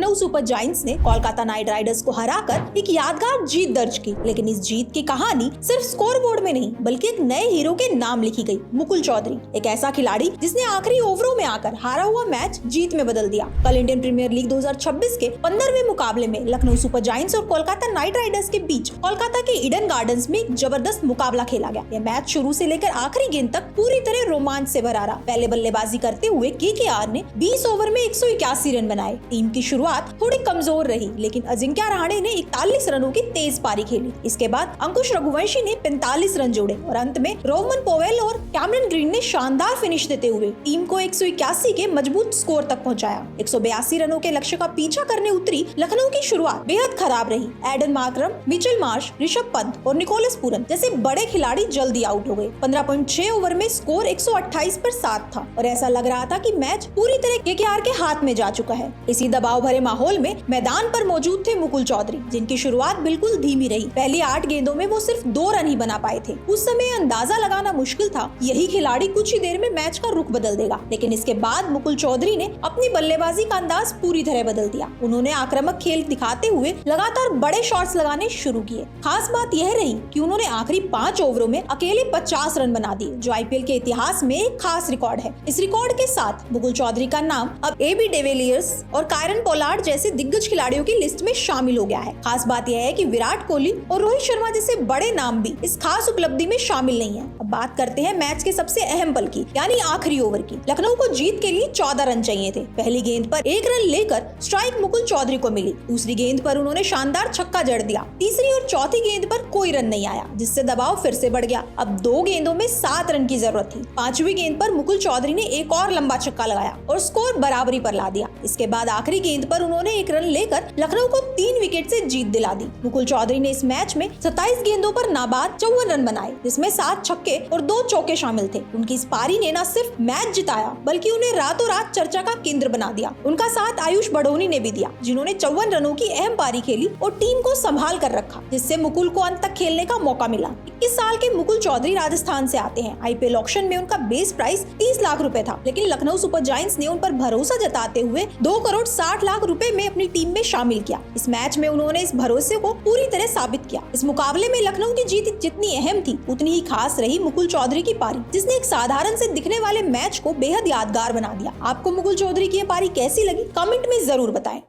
Lucknow super giants ने Kolkata night Riders को हराकर एक यादगार जीत दर्ज की। लेकिन इस जीत की कहानी सिर्फ स्कोर बोर्ड में नहीं बल्कि एक नए हीरो के नाम लिखी गई, मुकुल चौधरी, एक ऐसा खिलाड़ी जिसने आखिरी ओवरों में आकर हारा हुआ मैच जीत में बदल दिया। कल इंडियन प्रीमियर लीग 2026 के 15वें मुकाबले में लखनऊ सुपर जायंट्स और कोलकाता नाइट राइडर्स के बीच कोलकाता के ईडन गार्डन्स में एक जबरदस्त मुकाबला खेला गया। यह मैच शुरू से लेकर आखिरी गेंद तक पूरी तरह रोमांच से भरा रहा। पहले बल्लेबाजी करते हुए केकेआर ने 20 ओवर में 181 रन बनाए। टीम की शुरुआत थोड़ी कमजोर रही, लेकिन अजिंक्य रहाणे ने 41 रनों की तेज पारी खेली। इसके बाद अंकुश रघुवंशी ने 45 रन जोड़े और अंत में रोहमन पोवेल और कैमरन ग्रीन ने शानदार फिनिश देते हुए टीम को 181 के मजबूत स्कोर तक पहुंचाया। 182 रनों के लक्ष्य का पीछा करने उतरी लखनऊ की शुरुआत बेहद खराब रही। Aiden Markram, Mitchell Marsh, Rishabh Pant और निकोलस पूरन जैसे बड़े खिलाड़ी जल्दी आउट हो गए। 15.6 ओवर में स्कोर 128 पर 7 था और ऐसा लग रहा था कि मैच पूरी तरह केकेआर के हाथ में जा चुका है। इसी दबाव भरे माहौल में मैदान पर मौजूद थे मुकुल चौधरी, जिनकी शुरुआत बिल्कुल धीमी रही। पहली 8 गेंदों में वो सिर्फ 2 रन ही बना पाए थे। उस समय अंदाजा लगाना मुश्किल था यही खिलाड़ी कुछ ही देर में मैच का रुख बदल देगा, लेकिन इसके बाद मुकुल चौधरी ने अपनी बल्लेबाजी का अंदाज पूरी तरह बदल दिया। उन्होंने आक्रामक खेल दिखाते हुए लगातार बड़े शॉट्स लगाने शुरू किए। खास बात यह रही कि उन्होंने आखिरी 5 ओवरों में अकेले 50 रन बना दिए, जो आईपीएल के इतिहास में एक खास रिकॉर्ड है। इस रिकॉर्ड के साथ मुकुल चौधरी का नाम अब एबी डिविलियर्स और कायरन पोलार्ड जैसे दिग्गज खिलाड़ियों की लिस्ट में शामिल हो गया है। खास बात यह है कि विराट कोहली और रोहित शर्मा जैसे बड़े नाम भी इस खास उपलब्धि में शामिल नहीं है। अब बात करते हैं मैच के सबसे अहम पल की, यानी आखिरी ओवर की। लखनऊ को जीत के लिए 14 रन चाहिए थे। पहली गेंद पर 1 रन लेकर स्ट्राइक मुकुल चौधरी को मिली। दूसरी गेंद पर उन्होंने शानदार छक्का जड़ दिया। तीसरी और चौथी गेंद पर कोई रन नहीं आया, जिससे दबाव फिर से बढ़ गया। अब 2 गेंदों में 7 रन की जरूरत थी। 5वीं गेंद पर मुकुल चौधरी ने एक और लंबा छक्का लगाया और स्कोर बराबरी पर ला दिया। इसके बाद आखिरी गेंद पर उन्होंने 1 रन लेकर लखनऊ को 3 विकेट से जीत दिला दी। मुकुल चौधरी ने इस मैच में 27 गेंदों पर नाबाद 54 रन बनाए, जिसमें 7 छक्के और 2 चौके शामिल थे। उनकी इस पारी ने न सिर्फ मैच जिताया बल्कि उन्हें रातों रात चर्चा का केंद्र बना दिया। उनका साथ आयुष बड़ोनी ने भी दिया, जिन्होंने 54 रनों की अहम पारी खेली और टीम को संभाल कर रखा, जिससे मुकुल को अंत तक खेलने का मौका मिला। 21 साल के मुकुल चौधरी राजस्थान से आते हैं। आईपीएल ऑक्शन में उनका बेस प्राइस 30 लाख रुपए था, लेकिन लखनऊ सुपर जायंट्स ने उन पर भरोसा जताते हुए 2 करोड़ 60 लाख रुपए में अपनी टीम में शामिल किया। इस मैच में उन्होंने इस भरोसे को पूरी तरह साबित किया। इस मुकाबले में लखनऊ की जीत जितनी अहम थी उतनी ही खास रही मुकुल चौधरी की पारी, जिसने एक साधारण से दिखने वाले मैच को बेहद यादगार बना दिया। आपको मुकुल चौधरी की ये पारी कैसी लगी? कमेंट में जरूर बताएं।